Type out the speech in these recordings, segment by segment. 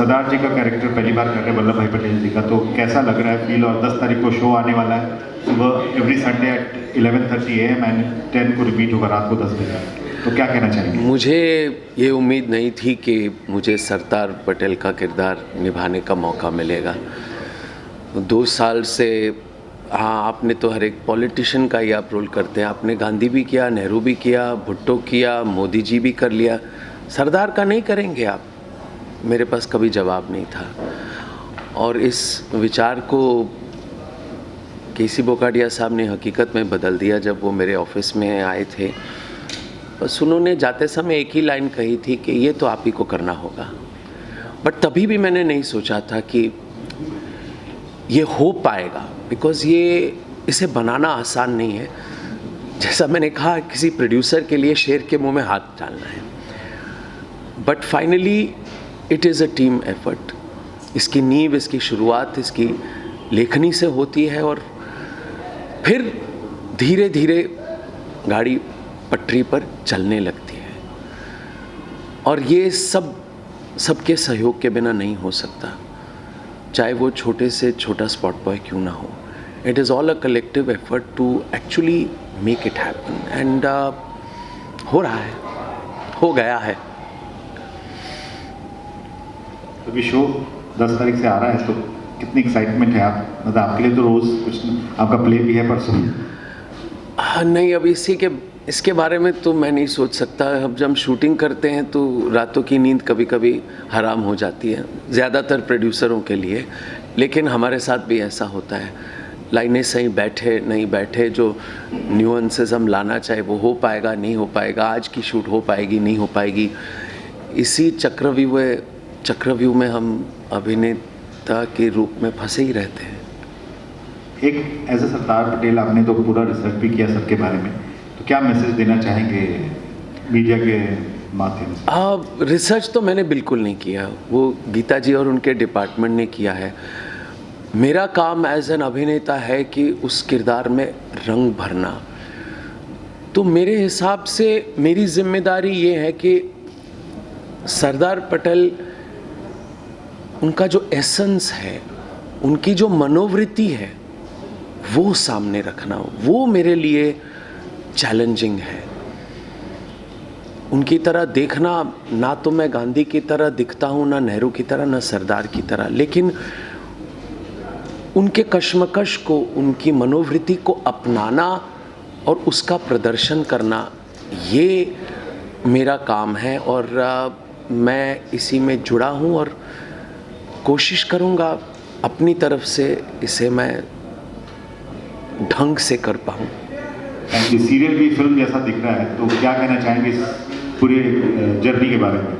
सरदार जी का कैरेक्टर पहली बार कर रहे हैं वल्लभ भाई पटेल जी का, तो कैसा लग रहा है फील? और 10 तारीख को शो आने वाला है सुबह every Sunday at 11:30 AM and 10 को रिपीट होगा रात को 10 बजे, तो क्या कहना चाहेंगे? मुझे ये उम्मीद नहीं थी कि मुझे सरदार पटेल का किरदार निभाने का मौका मिलेगा। 2 साल से हाँ, आपने तो हर एक पॉलिटिशियन का ही आप रोल करते हैं। आपने गांधी भी किया, नेहरू भी किया, भुट्टो किया, मोदी जी भी कर लिया, सरदार का नहीं करेंगे आप? मेरे पास कभी जवाब नहीं था। और इस विचार को केसी बोकाडिया साहब ने हकीकत में बदल दिया जब वो मेरे ऑफिस में आए थे। बस उन्होंने जाते समय एक ही लाइन कही थी कि ये तो आप ही को करना होगा। बट तभी भी मैंने नहीं सोचा था कि ये हो पाएगा, बिकॉज़ इसे बनाना आसान नहीं है। जैसा मैंने कहा, किसी प्रोड्यूसर के लिए शेर के मुंह में हाथ डालना है। But finally it is a team effort. इसकी नींव, इसकी शुरुआत इसकी लेखनी से होती है और फिर धीरे धीरे गाड़ी पटरी पर चलने लगती है। और ये सबके सहयोग के बिना नहीं हो सकता, चाहे वो छोटे से छोटा स्पॉट बॉय क्यों ना हो। It is all a collective effort to actually make it happen and हो रहा है, हो गया है। अभी शो 10 तारीख से आ रहा है, तो कितनी एक्साइटमेंट है आप? मतलब आपके लिए तो रोज़ कुछ, आपका प्ले भी है परसों। नहीं, अब इसके बारे में तो मैं नहीं सोच सकता। अब जब हम शूटिंग करते हैं तो रातों की नींद कभी कभी हराम हो जाती है, ज़्यादातर प्रोड्यूसरों के लिए, लेकिन हमारे साथ भी ऐसा होता है। लाइनें सही बैठे नहीं बैठे, जो न्यूएंसेस हम लाना चाहे वो हो पाएगा नहीं हो पाएगा, आज की शूट हो पाएगी नहीं हो पाएगी, इसी चक्रव्यूह में हम अभिनेता के रूप में फंसे ही रहते हैं। एक एज ए सरदार पटेल आपने तो पूरा रिसर्च भी किया सबके बारे में, तो क्या मैसेज देना चाहेंगे मीडिया के माध्यम से? रिसर्च तो मैंने बिल्कुल नहीं किया, वो गीता जी और उनके डिपार्टमेंट ने किया है। मेरा काम एज एन अभिनेता है कि उस किरदार में रंग भरना। तो मेरे हिसाब से मेरी जिम्मेदारी ये है कि सरदार पटेल, उनका जो एसेंस है, उनकी जो मनोवृत्ति है, वो सामने रखना। वो मेरे लिए चैलेंजिंग है। उनकी तरह देखना, ना तो मैं गांधी की तरह दिखता हूँ, ना नेहरू की तरह, ना सरदार की तरह, लेकिन उनके कश्मकश को, उनकी मनोवृत्ति को अपनाना और उसका प्रदर्शन करना, ये मेरा काम है। और मैं इसी में जुड़ा हूँ और कोशिश करूँगा अपनी तरफ से इसे मैं ढंग से कर पाऊँ। सीरियल भी फिल्म जैसा दिख रहा है, तो क्या कहना चाहेंगे इस पूरे जर्नी के बारे में?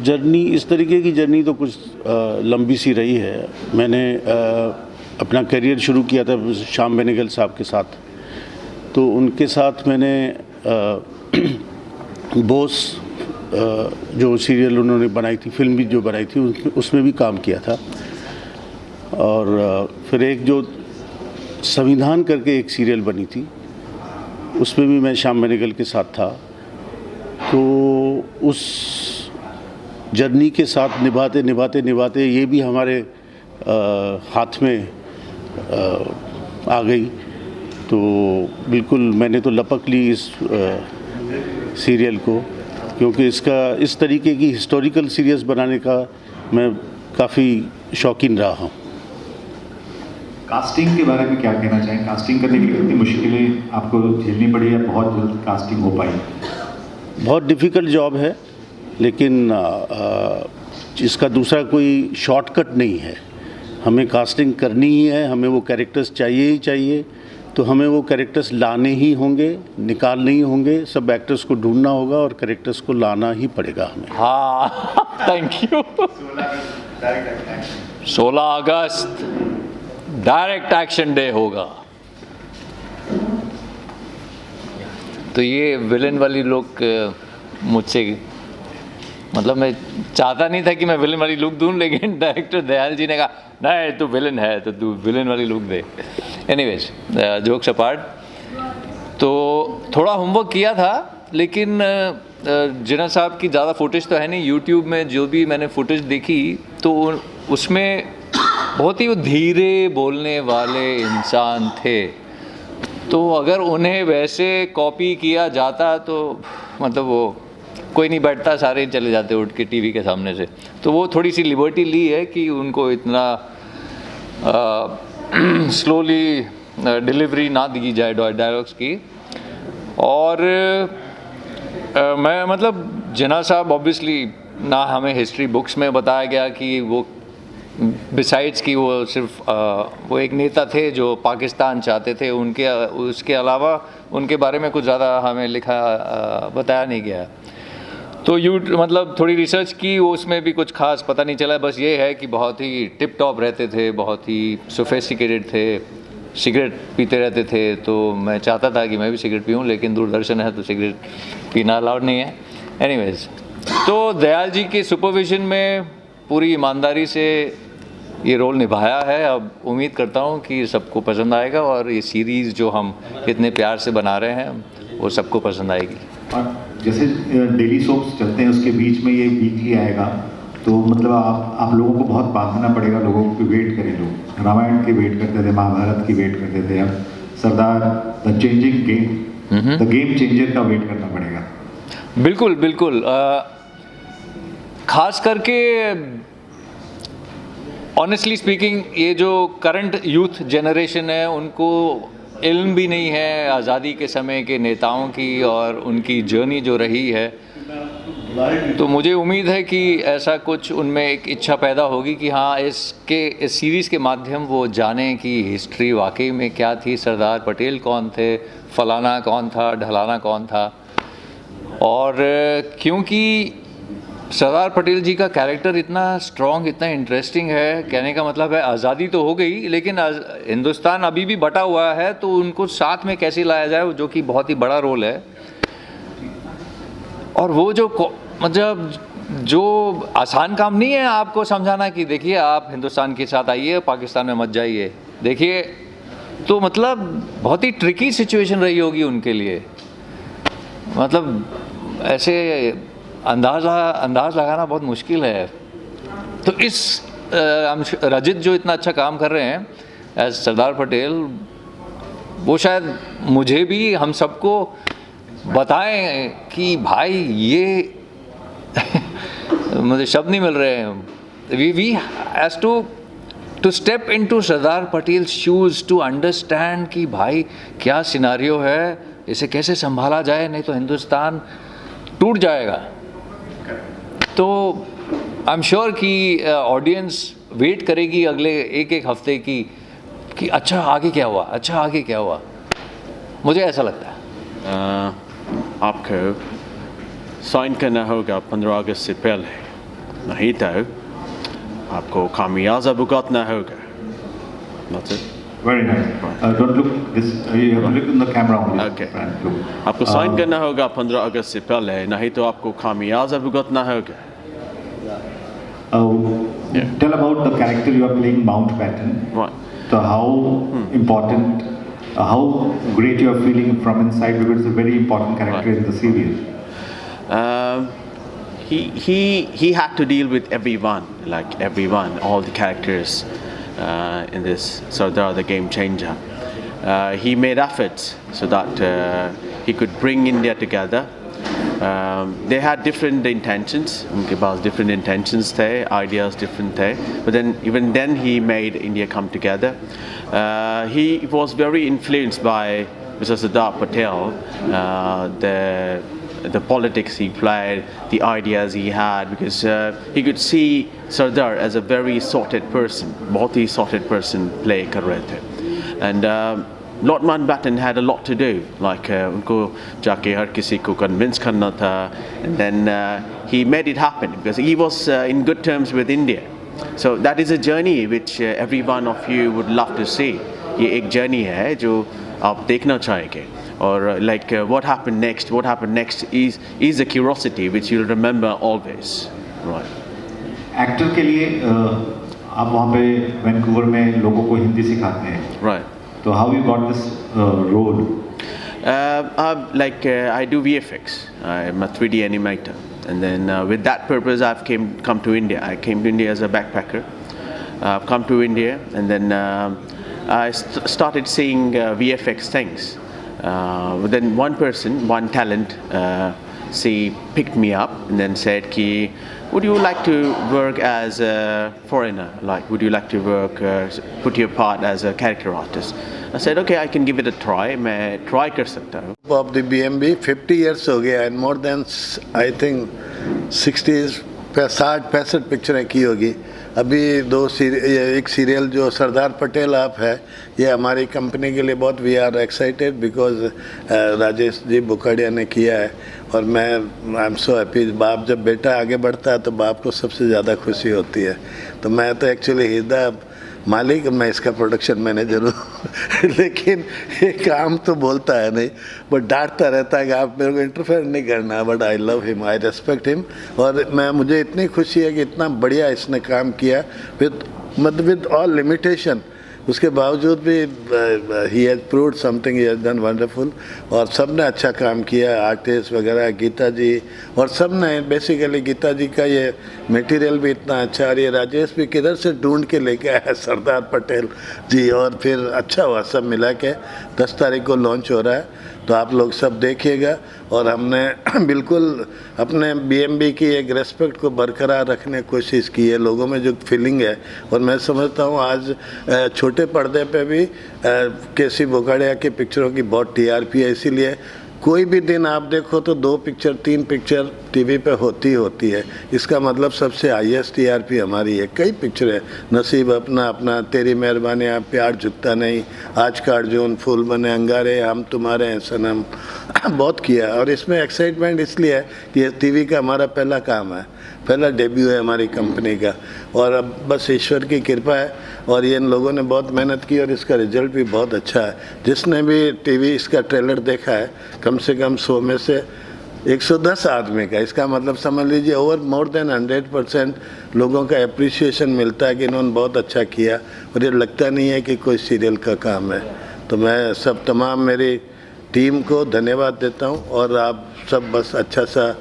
जर्नी, इस तरीके की जर्नी तो कुछ लंबी सी रही है। मैंने अपना करियर शुरू किया था श्याम बेनेगल साहब के साथ, तो उनके साथ मैंने बोस जो सीरियल उन्होंने बनाई थी, फिल्म भी जो बनाई थी, उसमें भी काम किया था। और फिर एक जो संविधान करके एक सीरियल बनी थी, उसमें भी मैं श्याम बेनेगल के साथ था। तो उस जर्नी के साथ निभाते ये भी हमारे हाथ में आ गई। तो बिल्कुल मैंने तो लपक ली इस सीरियल को, क्योंकि इस तरीके की हिस्टोरिकल सीरीज़ बनाने का मैं काफ़ी शौकीन रहा हूँ। कास्टिंग के बारे में क्या कहना चाहें? कास्टिंग करने के लिए कितनी मुश्किलें आपको झेलनी पड़ी, या बहुत जल्द कास्टिंग हो पाई? बहुत डिफ़िकल्ट जॉब है, लेकिन इसका दूसरा कोई शॉर्टकट नहीं है। हमें कास्टिंग करनी ही है, हमें वो कैरेक्टर्स चाहिए ही चाहिए, तो हमें वो कैरेक्टर्स लाने ही होंगे, निकालने ही होंगे। सब एक्टर्स को ढूंढना होगा और कैरेक्टर्स को लाना ही पड़ेगा हमें। हाँ, thank you. 16 August direct action day होगा। तो ये विलन वाली लुक मुझसे, मतलब मैं चाहता नहीं था कि मैं विलन वाली लुक दूं, लेकिन डायरेक्टर दयाल जी ने कहा नहीं तू विलन है तो तू विलन वाली लुक दे। एनीवेज, जोक्स अपार्ट, तो थोड़ा होमवर्क किया था लेकिन जिन्ना साहब की ज़्यादा फुटेज तो है नहीं। यूट्यूब में जो भी मैंने फुटेज देखी तो उसमें बहुत ही वो धीरे बोलने वाले इंसान थे। तो अगर उन्हें वैसे कॉपी किया जाता तो मतलब वो कोई नहीं बैठता, सारे चले जाते उठ के टीवी के सामने से। तो वो थोड़ी सी लिबर्टी ली है कि उनको इतना स्लोली डिलीवरी ना दी जाए डायलॉग्स की। और मैं मतलब जिन्ना साहब ऑब्वियसली ना हमें हिस्ट्री बुक्स में बताया गया कि वो बिसाइड्स कि वो सिर्फ वो एक नेता थे जो पाकिस्तान चाहते थे, उसके अलावा उनके बारे में कुछ ज़्यादा हमें बताया नहीं गया। तो मतलब थोड़ी रिसर्च की, वो उसमें भी कुछ खास पता नहीं चला। बस ये है कि बहुत ही टिप टॉप रहते थे, बहुत ही सोफिस्टिकेटेड थे, सिगरेट पीते रहते थे। तो मैं चाहता था कि मैं भी सिगरेट पीऊँ, लेकिन दूरदर्शन है तो सिगरेट पीना अलाउड नहीं है। एनीवेज, तो दयाल जी के सुपरविजन में पूरी ईमानदारी से ये रोल निभाया है। अब उम्मीद करता हूँ कि सबको पसंद आएगा और ये सीरीज़ जो हम इतने प्यार से बना रहे हैं वो सबको पसंद आएगी। और जैसे डेली सोप्स चलते हैं उसके बीच में ये वीकली आएगा, तो मतलब आप लोगों को बहुत बांधना पड़ेगा, लोगों की वेट करें। लोग रामायण की वेट करते थे, महाभारत की वेट करते थे, अब Sardar the changing game, the game changer का वेट करना पड़ेगा। बिल्कुल बिल्कुल। खास करके ऑनेस्टली स्पीकिंग, ये जो करंट यूथ जनरेशन है उनको इल्म भी नहीं है आज़ादी के समय के नेताओं की और उनकी जर्नी जो रही है। तो मुझे उम्मीद है कि ऐसा कुछ उनमें एक इच्छा पैदा होगी कि हाँ, इस सीरीज़ के माध्यम वो जाने कि हिस्ट्री वाकई में क्या थी, सरदार पटेल कौन थे, फलाना कौन था, ढलाना कौन था। और क्योंकि सरदार पटेल जी का कैरेक्टर इतना स्ट्रॉन्ग, इतना इंटरेस्टिंग है, कहने का मतलब है आज़ादी तो हो गई लेकिन हिंदुस्तान अभी भी बटा हुआ है, तो उनको साथ में कैसे लाया जाए, जो कि बहुत ही बड़ा रोल है। और वो जो मतलब जो आसान काम नहीं है आपको समझाना कि देखिए आप हिंदुस्तान के साथ आइए, पाकिस्तान में मत जाइए। देखिए, तो मतलब बहुत ही ट्रिकी सिचुएशन रही होगी उनके लिए। मतलब ऐसे अंदाज लगाना बहुत मुश्किल है। तो इस रजित जो इतना अच्छा काम कर रहे हैं एज सरदार पटेल, वो शायद मुझे भी, हम सबको बताएं कि भाई ये मुझे शब्द नहीं मिल रहे हैं। We has to step into Sardar Patel shoes to understand कि भाई क्या सिनारियो है, इसे कैसे संभाला जाए, नहीं तो हिंदुस्तान टूट जाएगा। तो आई एम श्योर कि ऑडियंस वेट करेगी अगले एक हफ्ते की कि अच्छा आगे क्या हुआ, अच्छा आगे क्या हुआ। मुझे ऐसा लगता है। आपको साइन करना होगा 15 अगस्त से पहले, नहीं तो आपको खामियाजा भुगतना होगा। That's it. Very nice. Don't look this. You have to look in the camera only. Okay. Look. आपको साइन करना होगा 15 अगस्त से पहले, नहीं तो आपको खामियाजा भुगतना होगा। Tell about the character you are playing, Mountbatten. Right. So how important, how great you are feeling from inside, because it's a very important character in the series. He had to deal with everyone, all the characters in this Sardar the Game Changer. He made efforts so that he could bring India together. They had different intentions, उनके पास different intentions थे, ideas different थे, but then even then he made India come together. He was very influenced by Mr. Sardar Patel, the politics he played, the ideas he had, because he could see Sardar as a very sorted person, बहुत ही sorted person play कर रहे थे. And Lord Mountbatten had a lot to do, like उनको जाके हर किसी को convince करना था, and then he made it happen because he was in good terms with India. So that is a journey which every one of you would love to see. ये एक journey है जो आप देखना चाहेंगे. Or like what happened next is a curiosity which you'll remember always. Right. Actor के लिए आप वहाँ पे वैंकूवर में लोगों को हिंदी सिखाते हैं. Right. So how you got this role? I do VFX. I'm a 3D animator, and then with that purpose, I've come to India. I came to India as a backpacker. I've come to India, and then I started seeing VFX things. But then one talent, she picked me up and then said, "Ki, would you like to work as a foreigner? Like, would you like to work, put your part as a character artist?" I said, "Okay, I can give it a try. मैं try कर सकता हूँ." Of the BMB 50 years हो गया and more than I think 60-65 पिक्चरें की होगी। अभी एक सीरियल जो सरदार पटेल आप है, ये हमारी कंपनी के लिए बहुत we are excited because Rajesh ji Bukharia ने किया है और मैं आई एम सो हैप्पी। बाप जब बेटा आगे बढ़ता है तो बाप को सबसे ज़्यादा खुशी होती है। तो मैं तो एक्चुअली हिदा मालिक, मैं इसका प्रोडक्शन मैनेजर हूँ लेकिन ये काम तो बोलता है नहीं, बट डांटता रहता है कि आप मेरे को इंटरफेयर नहीं करना। But I love him, I respect him. और मुझे इतनी खुशी है कि इतना बढ़िया इसने काम किया विद ऑल लिमिटेशन। उसके बावजूद भी he has proved something, he has done wonderful. और सब ने अच्छा काम किया, आर्टिस्ट वगैरह, गीता जी और सब ने। बेसिकली गीता जी का ये मटेरियल भी इतना अच्छा, और ये राजेश भी किधर से ढूंढ के लेके आया सरदार पटेल जी। और फिर अच्छा हुआ सब मिला के 10 तारीख को लॉन्च हो रहा है, तो आप लोग सब देखिएगा। और हमने बिल्कुल अपने BMB की एक रेस्पेक्ट को बरकरार रखने की कोशिश की है, लोगों में जो फीलिंग है। और मैं समझता हूँ आज छोटे पर्दे पे भी केसी बुखाड़िया की पिक्चरों की बहुत TRP है। इसीलिए कोई भी दिन आप देखो तो 2 पिक्चर 3 पिक्चर टीवी पे होती है। इसका मतलब सबसे हाईएस्ट TRP हमारी है। कई पिक्चर है, नसीब अपना, तेरी मेहरबानी, आप प्यार झुकता नहीं, आज का अर्जुन, फूल बने अंगारे, हम तुम्हारे हैं सनम, बहुत किया। और इसमें एक्साइटमेंट इसलिए है कि ये टीवी का हमारा पहला काम है, पहला डेब्यू है हमारी कंपनी का। और अब बस ईश्वर की कृपा है और ये इन लोगों ने बहुत मेहनत की और इसका रिजल्ट भी बहुत अच्छा है। जिसने भी टीवी इसका ट्रेलर देखा है, कम से कम 100 में से 110 आदमी का, इसका मतलब समझ लीजिए ओवर मोर देन 100% लोगों का अप्रिसिएशन मिलता है कि इन्होंने बहुत अच्छा किया। और ये लगता नहीं है कि कोई सीरियल का काम है। तो मैं सब तमाम मेरी टीम को धन्यवाद देता हूँ और आप सब बस अच्छा सा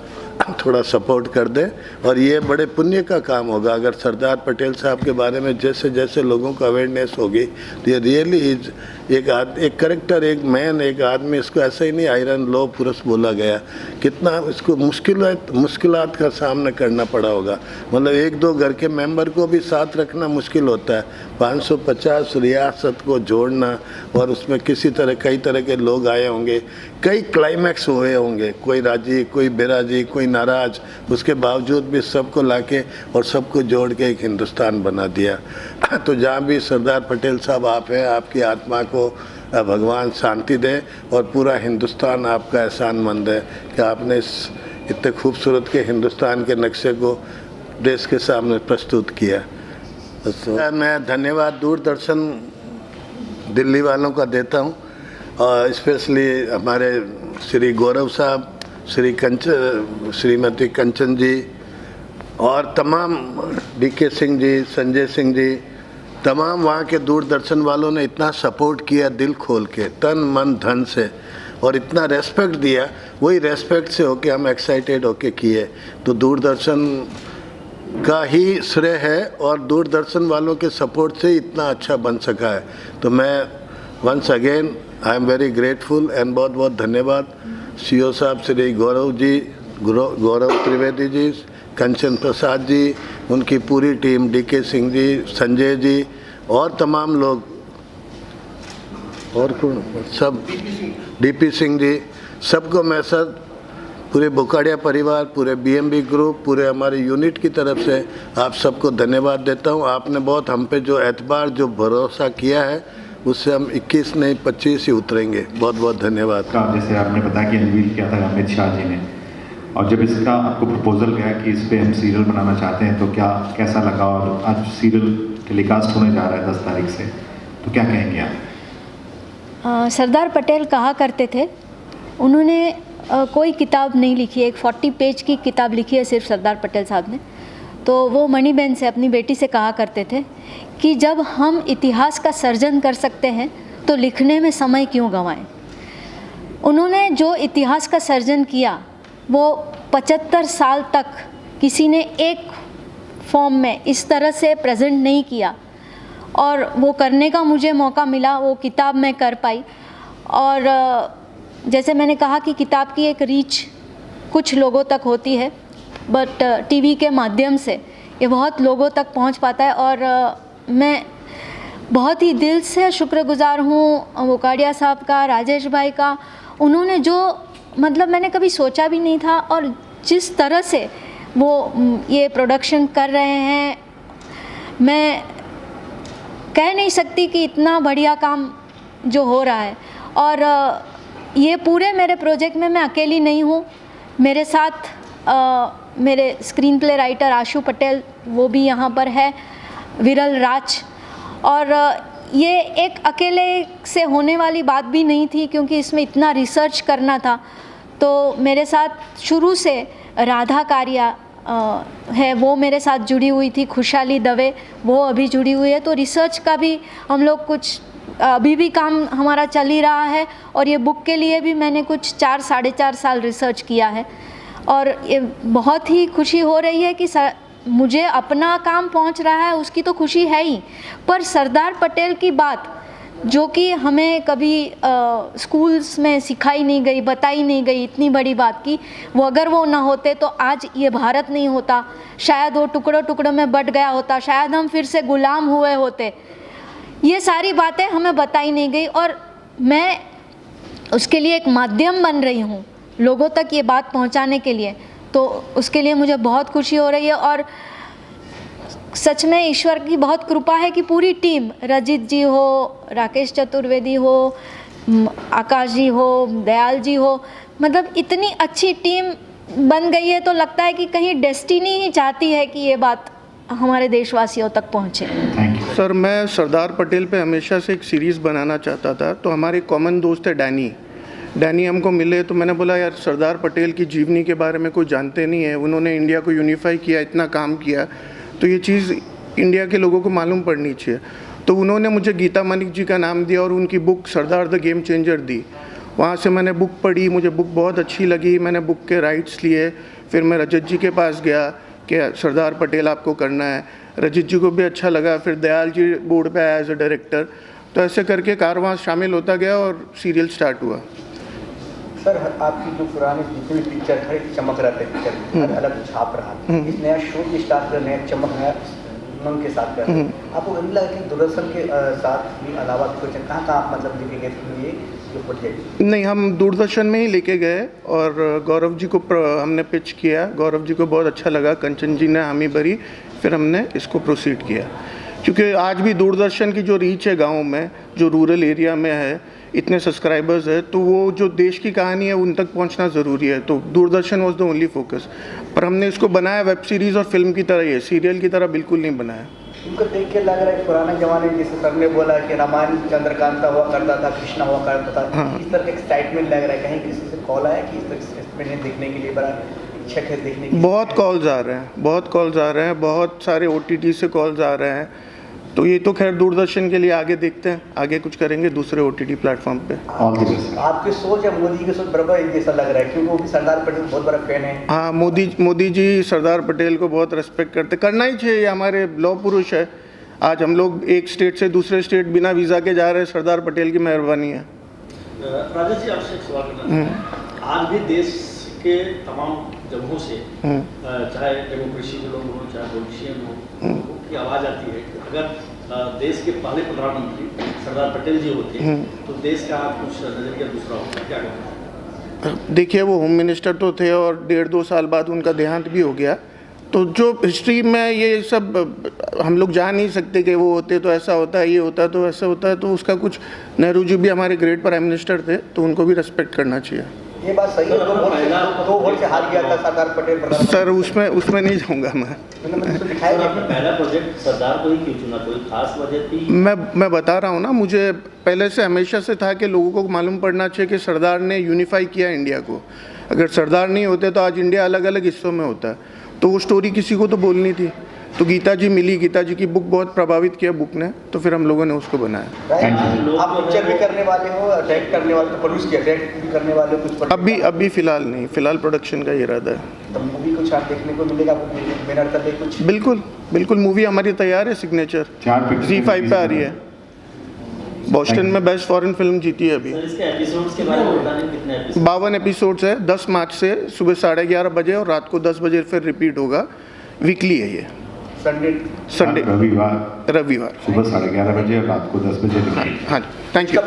थोड़ा सपोर्ट कर दें। और ये बड़े पुण्य का काम होगा अगर सरदार पटेल साहब के बारे में जैसे जैसे लोगों को अवेयरनेस होगी तो ये रियली इज एक करेक्टर, एक मैन, एक आदमी। इसको ऐसा ही नहीं आयरन लो पुरुष बोला गया, कितना इसको मुश्किलात का सामना करना पड़ा होगा। मतलब 1-2 घर के मेंबर को भी साथ रखना मुश्किल होता है, 550 रियासत को जोड़ना, और उसमें कई तरह के लोग आए होंगे, कई क्लाइमैक्स हुए होंगे, कोई राजी, कोई बेराजी, कोई नाराज, उसके बावजूद भी सबको लाके और सबको जोड़ के एक हिंदुस्तान बना दिया। तो जहाँ भी सरदार पटेल साहब आप हैं, आपकी आत्मा को भगवान शांति दे और पूरा हिंदुस्तान आपका एहसानमंद है कि आपने इस इतने खूबसूरत के हिंदुस्तान के नक्शे को देश के सामने प्रस्तुत किया। तो मैं धन्यवाद दूरदर्शन दिल्ली वालों का देता हूँ, और स्पेशली हमारे श्री गौरव साहब, श्रीमती कंचन जी और तमाम DK सिंह जी, संजय सिंह जी, तमाम वहाँ के दूरदर्शन वालों ने इतना सपोर्ट किया दिल खोल के, तन मन धन से, और इतना रेस्पेक्ट दिया। वही रेस्पेक्ट से होके हम एक्साइटेड होके किए। तो दूरदर्शन का ही श्रेय है और दूरदर्शन वालों के सपोर्ट से इतना अच्छा बन सका है। तो मैं once again I am very grateful and बहुत बहुत धन्यवाद CEO साहब श्री गौरव त्रिवेदी जी, कंचन प्रसाद जी, उनकी पूरी टीम, DK सिंह जी, संजय जी और तमाम लोग, और कौन सब, DP सिंह जी, सबको मैं सर पूरे बुखाड़िया परिवार, पूरे BMB ग्रुप, पूरे हमारे यूनिट की तरफ से आप सबको धन्यवाद देता हूँ। आपने बहुत हम पे जो एतबार, जो भरोसा किया है, उससे हम 21 नहीं 25 ही उतरेंगे। बहुत बहुत धन्यवाद। जैसे आपने बताया कि अनवील किया था अमित शाह जी ने, और जब इसका आपको प्रपोजल गया कि इस पे हम सीरियल बनाना चाहते हैं, तो कैसा लगा? और आज सीरियल टेलीकास्ट होने जा रहा है 10 तारीख से, तो क्या कहेंगे आप? सरदार पटेल कहा करते थे, उन्होंने कोई किताब नहीं लिखी है, एक 40 पेज की किताब लिखी है सिर्फ सरदार पटेल साहब ने। तो वो मणिबेन से, अपनी बेटी से कहा करते थे कि जब हम इतिहास का सर्जन कर सकते हैं तो लिखने में समय क्यों गंवाएं। उन्होंने जो इतिहास का सर्जन किया वो 75 साल तक किसी ने एक फॉर्म में इस तरह से प्रेजेंट नहीं किया, और वो करने का मुझे मौका मिला, वो किताब मैं कर पाई। और जैसे मैंने कहा कि किताब की एक रीच कुछ लोगों तक होती है, बट टीवी के माध्यम से ये बहुत लोगों तक पहुंच पाता है। और मैं बहुत ही दिल से शुक्रगुजार हूँ वोकाडिया साहब का, राजेश भाई का। उन्होंने जो मतलब मैंने कभी सोचा भी नहीं था, और जिस तरह से वो ये प्रोडक्शन कर रहे हैं, मैं कह नहीं सकती कि इतना बढ़िया काम जो हो रहा है। और ये पूरे मेरे प्रोजेक्ट में मैं अकेली नहीं हूँ, मेरे साथ मेरे स्क्रीन प्ले राइटर आशु पटेल वो भी यहाँ पर है, विरल राज। और ये एक अकेले से होने वाली बात भी नहीं थी, क्योंकि इसमें इतना रिसर्च करना था। तो मेरे साथ शुरू से राधा कारिया है, वो मेरे साथ जुड़ी हुई थी, खुशहाली दवे वो अभी जुड़ी हुई है। तो रिसर्च का भी हम लोग कुछ अभी भी काम हमारा चल ही रहा है, और ये बुक के लिए भी मैंने कुछ 4-4.5 साल रिसर्च किया है। और ये बहुत ही खुशी हो रही है कि मुझे अपना काम पहुंच रहा है, उसकी तो खुशी है ही, पर सरदार पटेल की बात जो कि हमें कभी स्कूल्स में सिखाई नहीं गई, बताई नहीं गई, इतनी बड़ी बात की, वो अगर वो ना होते तो आज ये भारत नहीं होता, शायद वो टुकड़ों टुकड़ों में बट गया होता, शायद हम फिर से गुलाम हुए होते। ये सारी बातें हमें बताई नहीं गई, और मैं उसके लिए एक माध्यम बन रही हूँ लोगों तक ये बात पहुँचाने के लिए। तो उसके लिए मुझे बहुत खुशी हो रही है, और सच में ईश्वर की बहुत कृपा है कि पूरी टीम, रजित जी हो, राकेश चतुर्वेदी हो, आकाश जी हो, दयाल जी हो, मतलब इतनी अच्छी टीम बन गई है। तो लगता है कि कहीं डेस्टिनी ही चाहती है कि ये बात हमारे देशवासियों तक पहुँचे। सर, मैं सरदार पटेल पे हमेशा से एक सीरीज़ बनाना चाहता था। तो हमारे कॉमन दोस्त है डैनी हमको मिले, तो मैंने बोला यार सरदार पटेल की जीवनी के बारे में कोई जानते नहीं है, उन्होंने इंडिया को यूनिफाई किया, इतना काम किया, तो ये चीज़ इंडिया के लोगों को मालूम पड़नी चाहिए। तो उन्होंने मुझे गीता मानिक जी का नाम दिया और उनकी book Sardar the game changer दी। वहाँ से मैंने बुक पढ़ी, मुझे बुक बहुत अच्छी लगी, मैंने बुक के राइट्स लिए। फिर मैं रजत जी के पास गया कि सरदार पटेल आपको करना है, रजत जी को भी अच्छा लगा। फिर दयाल जी बोर्ड पे आया एज अ डायरेक्टर। तो ऐसे करके कारवां शामिल होता गया और सीरियल स्टार्ट हुआ। सर, आपकी जो पुरानी जितनी पिक्चर हर एक चमक रहा था, पिक्चर हर अलग छाप रहा, इस नया शो की स्टार्ट कर नया चमक नया उमंग के साथ कर, आपको नहीं लगा कि दूरदर्शन के साथ भी अलावा कुछ कहाँ मतलब लेके गए ये जो प्रोजेक्ट? नहीं, हम दूरदर्शन में ही लेके गए और गौरव जी को हमने पिच किया, गौरव जी को बहुत अच्छा लगा, कंचन जी ने हामी भरी, फिर हमने इसको प्रोसीड किया। क्योंकि आज भी दूरदर्शन की जो रीच है गाँव में, जो रूरल एरिया में है, इतने सब्सक्राइबर्स है, तो वो जो देश की कहानी है उन तक पहुंचना ज़रूरी है। तो Doordarshan was the only focus. पर हमने इसको बनाया वेब सीरीज़ और फिल्म की तरह, ये सीरियल की तरह बिल्कुल नहीं बनाया। उनको देख के लग रहा है पुराने ज़माने जैसे सर ने बोला कि रामायण चंद्रकांता हुआ करता था, कृष्णा हुआ करता था, हाँ। इस तरह का एक्साइटमेंट लग रहा है। कहीं किसी से कॉल आया कि इस तरह देखने के लिए बड़ा इच्छा है देखने की? बहुत कॉल्स आ रहे हैं, बहुत सारे OTT से कॉल्स आ रहे हैं। तो ये तो खैर दूरदर्शन के लिए आगे देखते हैं, आगे कुछ करेंगे दूसरे OTT प्लेटफॉर्म पे। आपकी सोच या मोदी की सोच बराबर जैसा लग रहा है, क्योंकि वो भी सरदार पटेल बहुत बड़ा फैन है। हाँ, मोदी जी सरदार पटेल को बहुत रेस्पेक्ट करते, करना ही चाहिए, हमारे लौह पुरुष है। आज हम लोग एक स्टेट से दूसरे स्टेट बिना वीज़ा के जा रहे हैं, सरदार पटेल की मेहरबानी है। राजेश जी, आपसे एक सवाल करना है। आज भी देश के तमाम जगहों से चाहे डेमोक्रेसी के लोग हों, चाहे पॉलिटिशियन हों, की आवाज़ आती है कि अगर देश के पहले प्रधानमंत्री सरदार पटेल जी होते तो देश का कुछ नजरिया दूसरा होता। क्या कहते हैं? देखिए, वो होम मिनिस्टर तो थे और 1.5-2 साल बाद उनका देहांत भी हो गया। तो जो हिस्ट्री में ये सब हम लोग जान नहीं सकते कि वो होते तो ऐसा होता है, ये होता तो ऐसा होता है। तो उसका कुछ, नेहरू जी भी हमारे ग्रेट प्राइम मिनिस्टर थे, तो उनको भी रेस्पेक्ट करना चाहिए। ये बात सही है, 2 वोट से हार गया था सरदार पटेल। सर, उसमें नहीं जाऊंगा मैं। पहला प्रोजेक्ट सरदार को ही क्यों चुना, कोई खास वजह थी? मैं बता रहा हूँ ना, मुझे पहले से हमेशा से था कि लोगों को मालूम पड़ना चाहिए कि सरदार ने यूनिफाई किया इंडिया को। अगर सरदार नहीं होते तो आज इंडिया अलग अलग हिस्सों में होता है। तो वो स्टोरी किसी को तो बोलनी थी। तो गीता जी मिली, गीता जी की बुक बहुत प्रभावित किया बुक ने, तो फिर हम लोगों ने उसको बनाया। आप पिक्चर भी करने वाले हो, डायरेक्ट करने वाले, तो प्रोड्यूस किया, डायरेक्ट भी करने वाले हो कुछ? अभी फिलहाल नहीं, फिलहाल प्रोडक्शन का इरादा है। तो मूवी कुछ आप देखने को मिलेगा आपको बैनर तले कुछ? बिल्कुल मूवी हमारी तैयार है, सिग्नेचर Z5 पे आ रही है। बॉस्टन में बेस्ट फॉरेन फिल्म जीती है अभी। सर इसके एपिसोड्स के बारे में बताने कितने एपिसोड? 52 एपिसोड्स है। 10 मार्च से सुबह 11:30 बजे और रात को 10 बजे फिर रिपीट होगा। वीकली है ये। संडे रविवार सुबह 11:30 बजे और रात को 10 बजे। हाँ, थैंक यू।